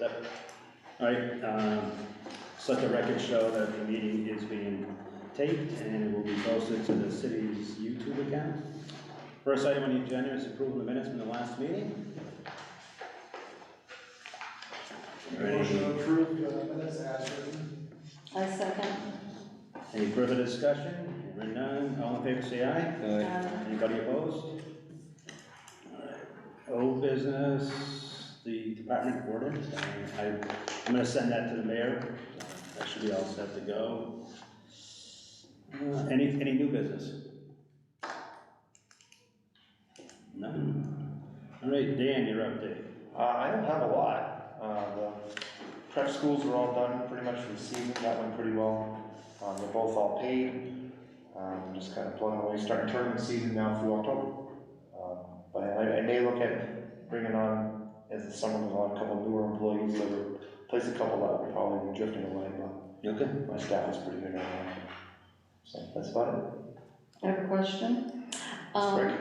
All right, just let the record show that the meeting is being taped and it will be posted to the city's YouTube account. First item on the agenda is approval of the minutes from the last meeting. Motion to approve the minutes as written. I second. Any further discussion? Hearing none, all in favor say aye. Anybody opposed? All right. Old business, the department ordinance. I'm going to send that to the mayor. That should be all set to go. Any new business? None. All right, Dan, your update. I don't have a lot. The prep schools are all done pretty much for the season. That went pretty well. They're both all paid. Just kind of plugging away, starting tournament season now through October. But I may look at bringing on, as the summer goes on, a couple of newer employees that will place a couple that will probably be drifting away. But Okay. my staff is pretty good right now. So that's about it. I have a question. Rick?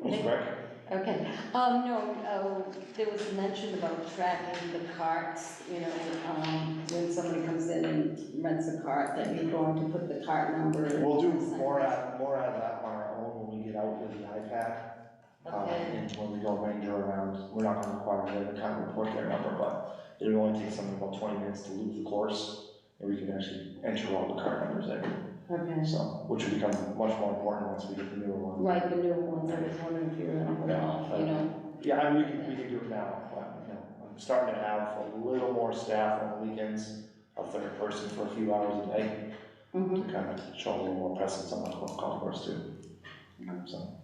Rick? Okay, no, there was a mention about tracking the carts, you know, when somebody comes in and rents a cart, that you're going to put the cart number. We'll do more of that on our own when we get out with the iPad. Okay. And when we go ranger around, we're not gonna require them to kind of report their number, but it will only take something about 20 minutes to loop the course, and we can actually enter all the card numbers in. Okay. So, which will become much more important once we get the newer one. Right, the new ones, I was wondering if you were gonna put it off, you know. Yeah, I mean, we can do it now, but, you know, I'm starting to have a little more staff on the weekends, a third person for a few hours a day, to kind of show a little more presence on the golf course too. So.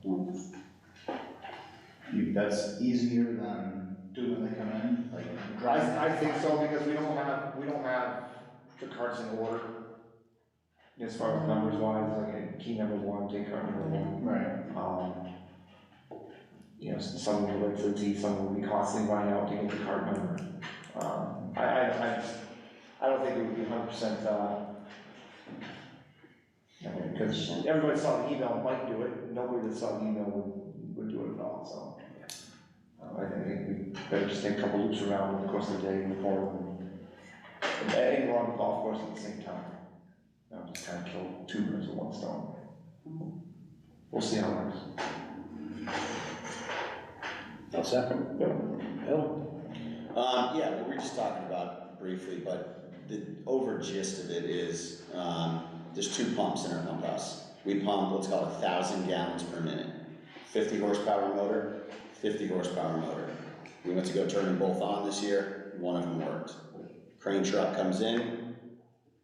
That's easier than doing when they come in, like drive. I think so, because we don't have the carts in order. As far as numbers wise, like key numbers 1, take card number 1. Right. You know, some will wait for the T, some will be constantly running out to get the card number. I don't think it would be 100%, because everybody that saw the email might do it, nobody that saw the email would do it at all, so. I think we better just take a couple loops around in the course of the day and report and we're on the golf course at the same time. Just kind of kill 2 birds with 1 stone. We'll see how it works. All set? Bill? Yeah, we were just talking about it briefly, but the over gist of it is there's 2 pumps in our pump house. We pump what's called 1,000 gallons per minute. 50 horsepower motor, 50 horsepower motor. We went to go turn them both on this year, one of them worked. Crane truck comes in,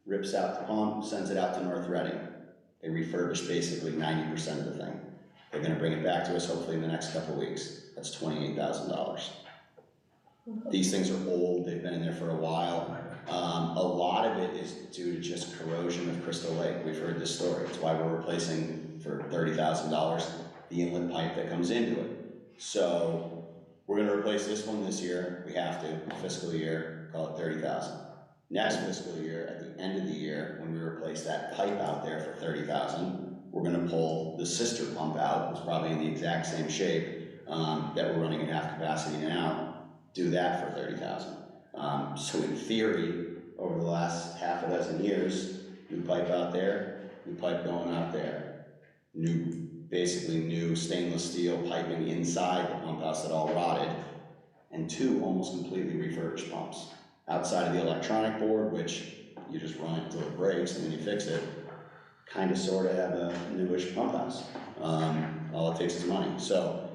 rips out the pump, sends it out to North Reading. They refurbish basically 90% of the thing. They're gonna bring it back to us hopefully in the next couple of weeks. That's $28,000. These things are old, they've been in there for a while. A lot of it is due to just corrosion of Crystal Lake. We've heard this story. It's why we're replacing for $30,000 the inlet pipe that comes into it. So we're gonna replace this one this year. We have to, fiscal year, call it $30,000. Next fiscal year, at the end of the year, when we replace that pipe out there for $30,000, we're gonna pull the sister pump out, it's probably in the exact same shape that we're running at half capacity now, do that for $30,000. So in theory, over the last half a dozen years, new pipe out there, new pipe going out there, basically new stainless steel piping inside the pump house that all rotted, and 2 almost completely refurbished pumps. Outside of the electronic board, which you just run it until it breaks and then you fix it, kind of sort of have a newish pump house. All it takes is money. So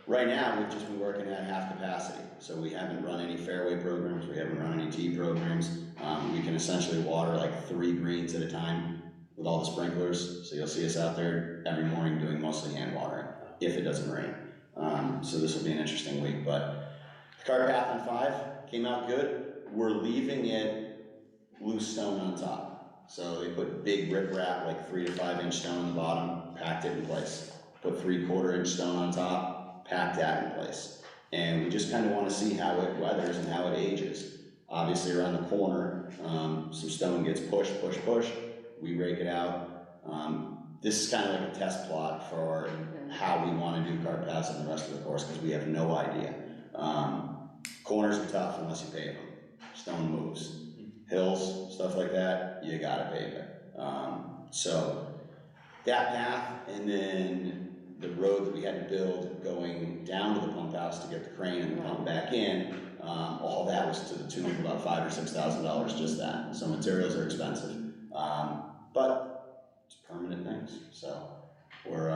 right now we've just been working at half capacity. So we haven't run any fairway programs, we haven't run any tee programs. We can essentially water like 3 greens at a time with all the sprinklers. So you'll see us out there every morning doing mostly hand watering, if it doesn't rain. So this will be an interesting week, but the cart path on 5 came out good. We're leaving it loose stone on top. So they put big riprap, like 3 to 5 inch stone on the bottom, packed it in place. Put 3/4 inch stone on top, packed that in place. And we just kind of want to see how it weathers and how it ages. Obviously around the corner, some stone gets pushed, we rake it out. This is kind of like a test plot for how we want to do cart paths on the rest of the course, because we have no idea. Corners are tough unless unless you pave them. Stone moves. Hills, stuff like that, you gotta pave it. So that path, and then the road that we had to build going down to the pump house to get the crane and the pump back in, all that was to the tune of about $5,000 or $6,000, just that. So materials are expensive, but it's permanent things. So we're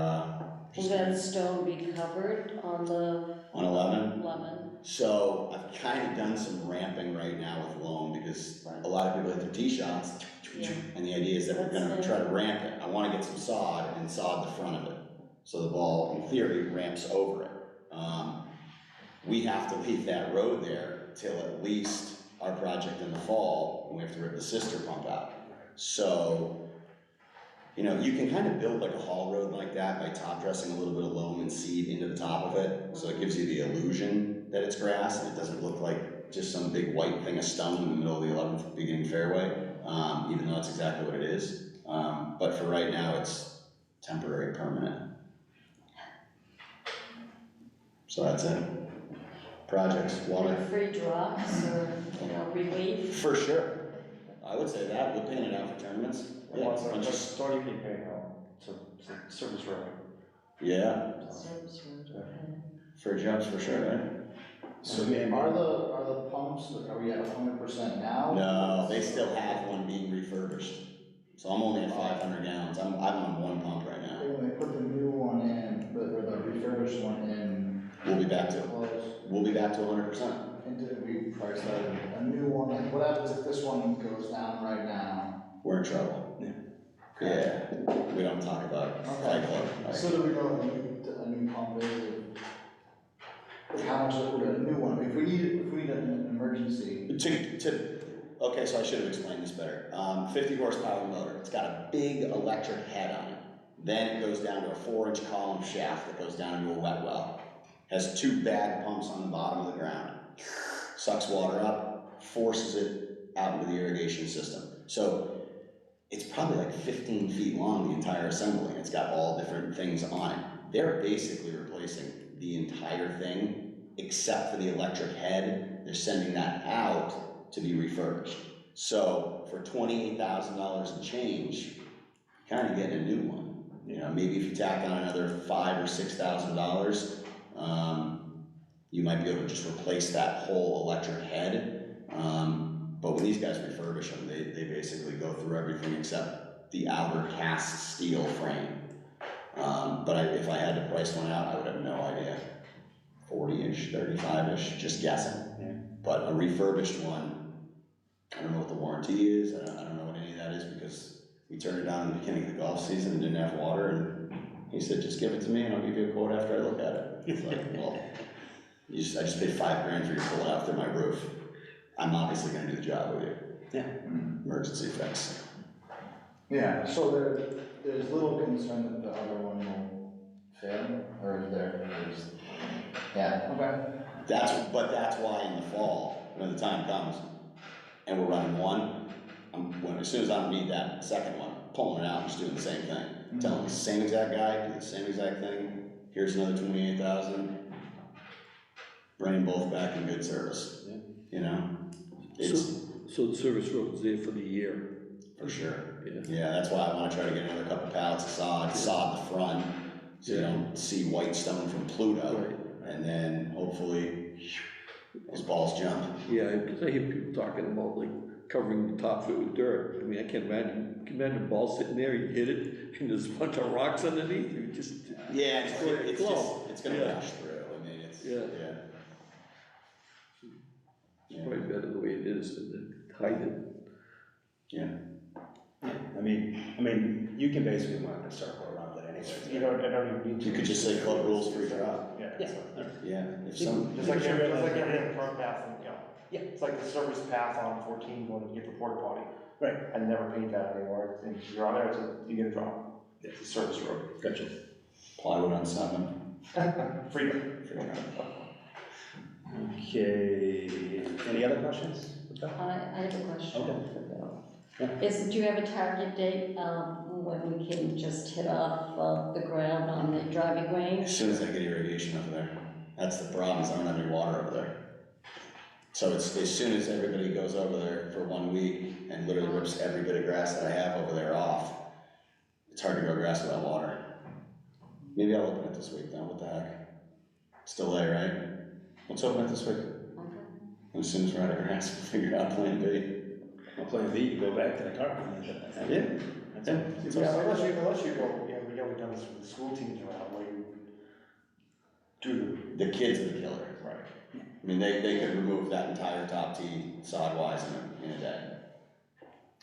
Will that stone be covered on the? on 11. 11. So I've kind of done some ramping right now with loam because a lot of people hit their tee shots, Yeah. and the idea is that we're gonna That's try to ramp it. I wanna get some sod and sod the front of it, so the ball, in theory, ramps over it. We have to leave that road there till at least our project in the fall, when we have to rip the sister pump out. So, you know, you can kind of build like a haul road like that by top dressing a little bit of loam and seed into the top of it, so it gives you the illusion that it's grass and it doesn't look like just some big white thing of stone in the middle of the 11th beginning fairway, even though that's exactly what it is. But for right now, it's temporary, permanent. So that's it. Projects, water. Free drops or, relief? For sure. I would say that, we'll paint it out for tournaments. And once bunch the of- store you can pay now, so it's a service road. Yeah, Service road, okay. for jumps for sure, right? So are the pumps, are we at 100% now? No, they still have one being refurbished. So I'm only at 500 gallons. I'm on one pump right now. When they put the new one in, or the refurbished one in, We'll be back to, close, we'll be back to 100%. and did we price that a new one? Like, what happens if this one goes down right now? We're in trouble. Yeah, we don't talk about Fight Club. Like, So do we know what a new pump is? How much would a new one, if we need an emergency? Okay, so I should have explained this better. 50 horsepower motor. It's got a big electric head on it. Then it goes down to a 4-inch column shaft that goes down into a wet well. Has 2 bag pumps on the bottom of the ground. Sucks water up, forces it out into the irrigation system. So it's probably like 15 feet long, the entire assembly, and it's got all different things on it. They're basically replacing the entire thing, except for the electric head. They're sending that out to be refurbished. So for $28,000 and change, kind of getting a new one. You know, maybe if you tack on another $5,000 or $6,000, you might be able to just replace that whole electric head. But when these guys refurbish them, they basically go through everything except the outer cast steel frame. But if I had to price one out, I would have no idea. 40-ish, 35-ish, just guessing. Yeah. But a refurbished one, I don't know what the warranty is. I don't know what any of that is because we turned it down in the beginning of the golf season and didn't have water. And he said, just give it to me and I'll give you a quote after I look at it. It's like, well, I just paid $5,000 for you to pull it out through my roof. I'm obviously gonna do the job with you. Yeah. Emergency fix. Yeah, so there's little concern that the other one will fail, or is there? Yeah, okay. But that's why in the fall, when the time comes, and we're running one, as soon as I don't need that second one, pulling it out and just doing the same thing. Telling the same exact guy, do the same exact thing, here's another 28,000. Bring them both back in good service, you know? So the service road is there for the year? For sure. Yeah. Yeah, that's why I wanna try to get another couple pallets of sod the front, so you don't see white stone from Pluto. Right. And then hopefully, those balls jump. Yeah, because I hear people talking about like covering the top of it with dirt. I mean, I can't imagine, you can imagine a ball sitting there, you hit it, and there's a bunch of rocks underneath, you just, Yeah, it's gonna Yeah. rush through, I mean, it's, Yeah. yeah. it's probably better the way it is than to hide it. Yeah. I mean, you can basically mark a circle around it anyway. You don't even need to. You could just say club rules free drop. Yeah. Yeah. Yeah, if some, Just like every pro path, and, Yeah. it's like the service path on 14 going to get the porta potty. Right. I never paint that anymore, and if you're on there, you get a drop. It's a service road. Gotcha. plywood on 7. Freedom. Free drop. Okay, any other questions? I have a question Okay. for Bill. Yeah. Do you have a target date, when we can just hit off, the ground on the driving range? As soon as I get irrigation over there. That's the problem, is I don't have any water over there. So it's, as soon as everybody goes over there for 1 week and literally rips every bit of grass that I have over there off, it's hard to grow grass without water. Maybe I'll open it this week then, what the heck? It's delay, right? Let's open it this week. And as soon as we're out of grass, we'll figure out plan B. Well, plan B, you go back to the car. Yeah. That's it. Yeah, unless you go, we've done this with the school teams around, where you do The kids are the killer. right. I mean, they could remove that entire top tee sod-wise in a day.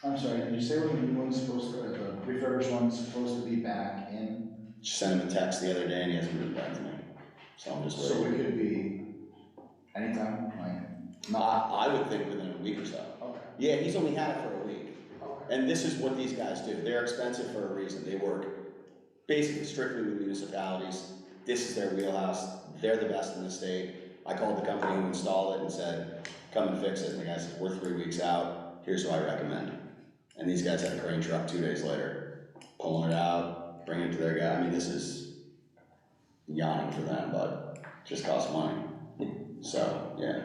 I'm sorry, did you say when the new one's supposed to, the refurbished one's supposed to be back in? Just sent him a text the other day and he hasn't written back to me. So I'm just So waiting. it could be anytime, like, I would think within a week or so. okay. Yeah, he's only had it for a week. Okay. And this is what these guys do. They're expensive for a reason. They work basically strictly with municipalities. This is their wheelhouse. They're the best in the state. I called the company who installed it and said, come and fix it. And the guy said, we're 3 weeks out. Here's who I recommend. And these guys had a crane truck 2 days later, pulling it out, bringing it to their guy. I mean, this is yawning for them, but it just costs money. So, yeah.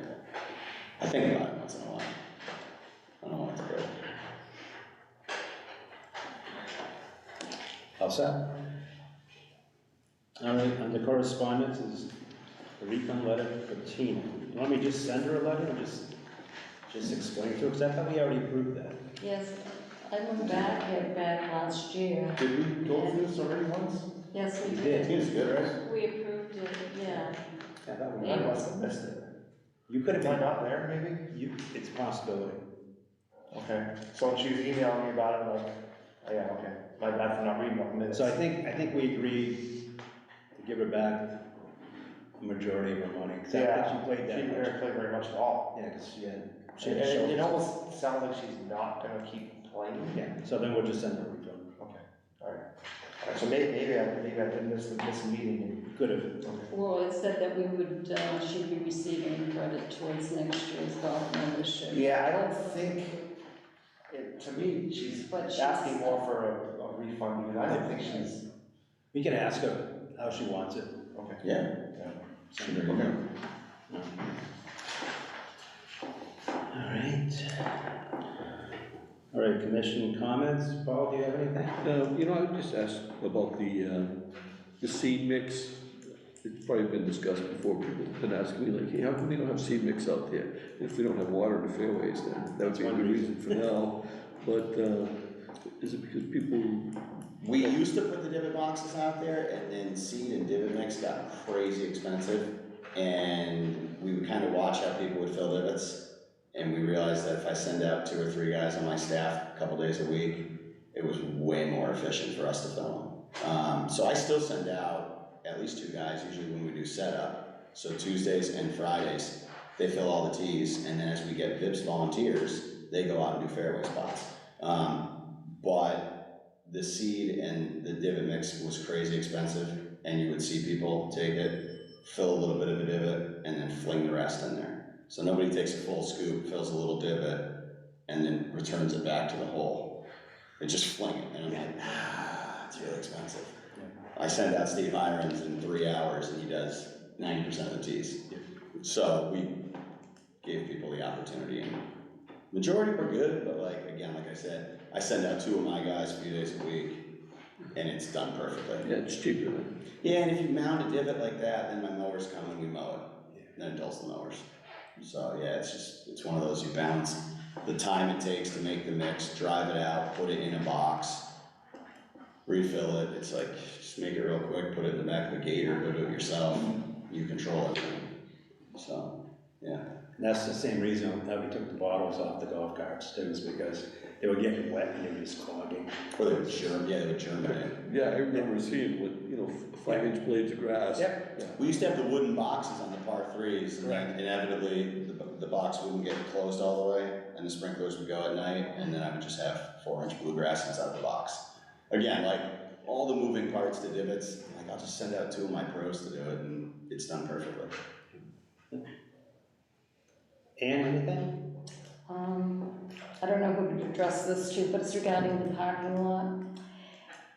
I think about it once in a while. I don't want it to break. All set? All right, under correspondence is a refund letter for Tina. You want me to just send her a letter or just explain to her? Because I thought we already approved that. Yes, I went back last year. Did we go through this already once? Yes, we You did. did. Tina's good, right? We approved it, yeah. I thought we I did. must have missed it. You could Am I have, not there, maybe? it's a possibility. Okay, so when she was emailing me about it, I'm like, oh yeah, okay, my bad for not reading the minutes. So I think we agreed to give her back a majority of her money. 'Cause I don't think she played that She much. didn't play very much at all. Yeah, because she had And it shoulders. almost sounds like she's not gonna keep playing. Yeah, so then we'll just send her a refund. Okay, alright, so maybe I did miss this meeting. Could have. Well, it said that we would, she'd be receiving credit towards next year's golf membership. Yeah, I don't think, to me, she's But she's- asking more for a refund, because I don't think she's, We can ask her how she wants it. okay. Yeah. Send her an email. All right. All right, commission comments. Paul, do you have anything? You know, I would just ask about the seed mix. It's probably been discussed before, people have been asking me like, hey, how come we don't have seed mix out there? If we don't have water in the fairways, then that would be a good reason for now. But is it because people, We used to put the divot boxes out there, and then seed and divot mix got crazy expensive, and we would kind of watch how people would fill divots, and we realized that if I send out 2 or 3 guys on my staff a couple days a week, it was way more efficient for us to fill them. So I still send out at least 2 guys, usually when we do setup. So Tuesdays and Fridays, they fill all the tees, and then as we get VIPS volunteers, they go out and do fairway spots. But the seed and the divot mix was crazy expensive, and you would see people take it, fill a little bit of a divot, and then fling the rest in there. So nobody takes a full scoop, fills a little divot, and then returns it back to the hole. They just fling it, and I'm like, it's really expensive. I send out Steve Irons in 3 hours, and he does 90% of the tees. So we gave people the opportunity, and majority were good, but like I said, I send out 2 of my guys a few days a week, and it's done perfectly. yeah, it's cheaper then. Yeah, and if you mount a divot like that, then my mowers come and we mow it, and then it dulls the mowers. So yeah, it's one of those, you balance the time it takes to make the mix, drive it out, put it in a box, refill it. It's like, just make it real quick, put it in the back of a gator, go do it yourself, you control everything. So, yeah. And that's the same reason that we took the bottles off the golf carts too, is because they were getting wet and they were just clogging. Or they would germinate. Yeah, I remember seeing with, 5-inch blades of grass. Yep. Yeah. We used to have the wooden boxes on the par 3s, and then inevitably, the box wouldn't get closed all the way, and the sprinklers would go at night, and then I would just have 4-inch bluegrass inside the box. Again, like, all the moving parts to divots, like, I'll just send out 2 of my pros to do it, and it's done perfectly. And anything? I don't know who to address this to, but it's regarding the parking lot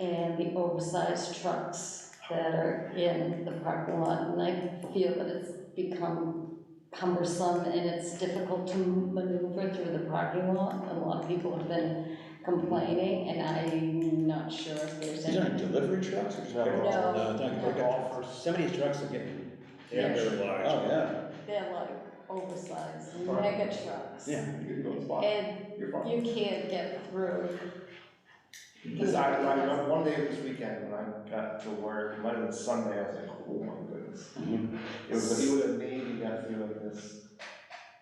and the oversized trucks that are in the parking lot, and I feel that it's become cumbersome and it's difficult to maneuver through the parking lot. A lot of people have been complaining, and I'm not sure if there's These any. aren't delivery trucks or just No. pickups? No. No, it's not Like pickup. golfers. Some of these trucks are getting, they're very large. Oh, yeah. They're like oversized, Right. mega trucks. Yeah. You can go spot. And You're fine. you can't get through. Because I remember one day this weekend when I got to work, it might have been Sunday, I was like, oh my goodness. It would have maybe got through like this.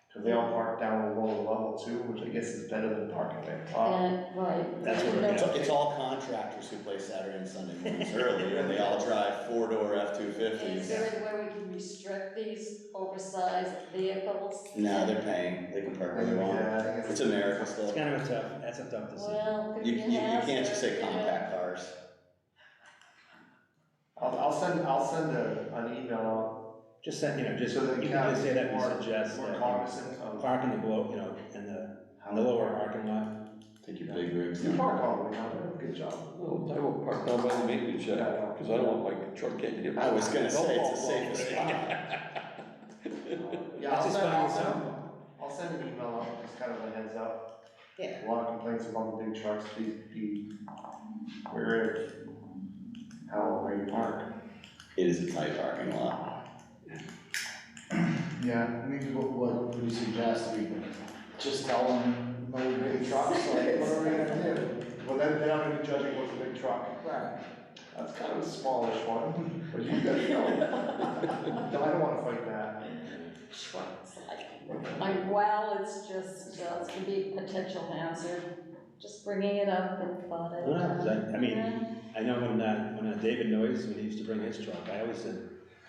Because they all park down a lower level too, which I guess is better than parking at the top. And, right. That's where you we're know, gonna- It's all contractors who play Saturday and Sunday mornings early, and they all drive four-door Is F-250s. there any way we can restrict these oversized vehicles? No, they're paying, they can park where they want. Yeah, I think It's America still. It's kind of a tough, that's a tough decision. Well, could You, be you, a you hazard, can't just say you know? compact cars. I'll send an email out. Just that, you know, just, So you that can county just say that more- we suggest more that cognizant of parking the below, you know, in the lower parking lot. Take your big rigs. You park all the way down there, good job. No, I will park down by the maintenance shed, because I don't want my truck getting hit. I was gonna say, it's the Oh, safest spot. Yeah, That's just fine with I'll send an email out, just kind of a heads up. Yeah. A lot of complaints about the big trucks, please be aware of where you park. It is a tight parking lot. Yeah, I mean, what do you suggest, we just tell them no big trucks, like, what are we gonna do? Well, then I'm gonna be judging what's a big truck. Right. That's kind of a smallish one, but you gotta know. No, I don't wanna fight that. Trucks, well, it's just, it's gonna be a potential hazard, just bringing it up and thought it. No, 'cause I mean, I know when David Noyes, when he used to bring his truck, I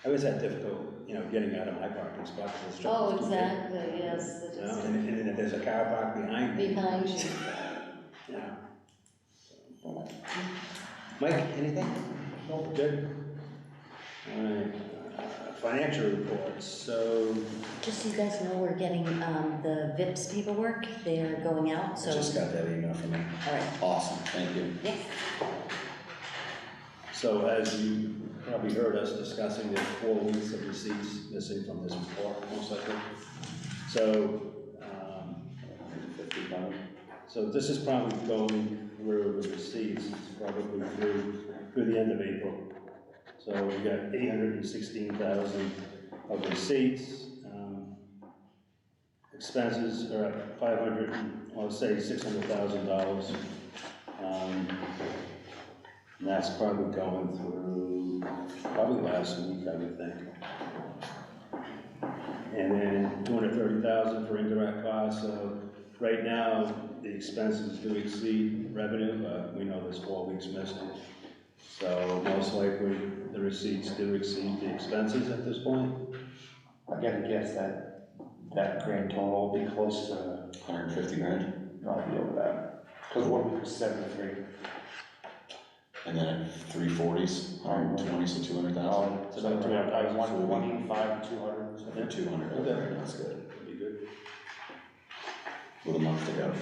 always had difficult, you know, getting out of my parking spot, because his truck Oh, was too big. exactly, yes, You know, it's and if there's a car parked behind me, behind you. you know. Mike, anything? No. Good? All right, financial reports, so, Just so you guys know, we're getting the VIPS paperwork, they're going out, I so. just got that email from him. All right, Awesome, thank you. yes. so as you probably heard us discussing, there's 4 weeks of receipts missing from this report, most likely. So, so this is probably going through the receipts, it's probably through the end of April. So we got 816,000 of receipts. Expenses are at 500, I'll say $600,000. And that's probably going through, probably last week, I would think. And then 230,000 for indirect costs, so right now, the expenses do exceed revenue, but we know there's 4 weeks missing. So most likely, the receipts do exceed the expenses at this point. I gotta guess that grand total will be close to, 150 grand, not be over that. Cause what was 73? and then at 340s, 120, so 200,000. It's about 200,000. 185, 200. So for 200, Okay. that's good. That'd be good. With a month to go.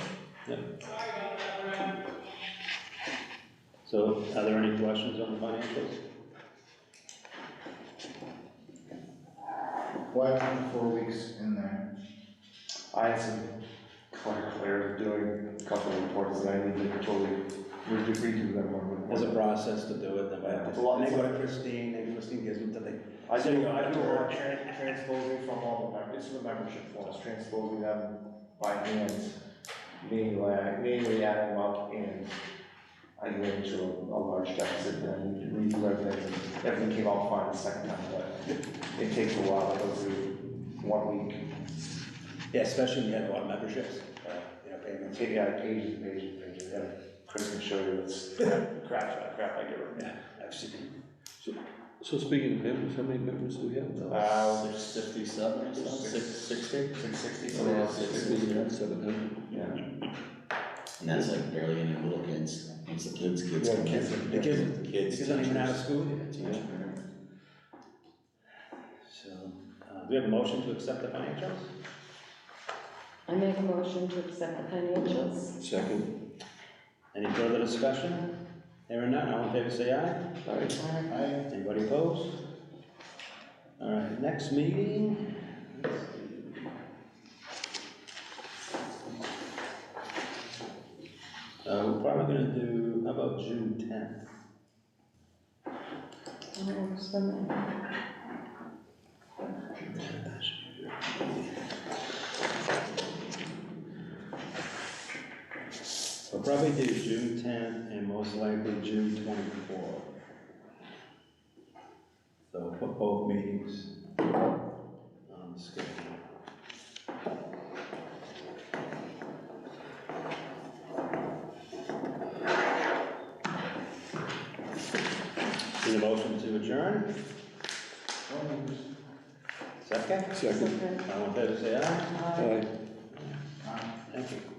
So are there any questions on the financials? Why 4 weeks in there? I had some Claire doing a couple of reports that I need to totally redo them one. There's a process to do it, then I have It's a to, lot. and they go to Christine, and Christine gives them to the. I do a lot Sure. of transposing from all the members, it's the membership forms, transposing them by hand, manually adding them up, and I get into a large deficit, and I need to redo everything, and everything came out fine the second time, but it takes a while to go through 1 week. Yeah, especially when you have a lot of memberships, you know, payments. Yeah, pages and pages and pages, yeah, Chris can show you this crap I get rid of. Yeah, I've seen. So speaking of members, how many members do we have now? 657 or something, 660? 660, Yeah, so 660. 700. yeah. And that's like barely any little kids, once the kids Yeah, come kids in. The kids, The kids. kids aren't even out of teachers. school Yeah, yet. teachers. So, do we have a motion to accept the financials? I make a motion to accept the financials. Second. Any further discussion? Hearing none, all in favor say aye. Aye. Anybody opposed? All right, next meeting, let's see. we're probably gonna do, how about June 10th? Oh, so- We'll probably do June 10th and most likely June 24th. So put both meetings on the schedule. Need a motion to adjourn? Second? Second. All in favor, say aye. Aye. Thank you.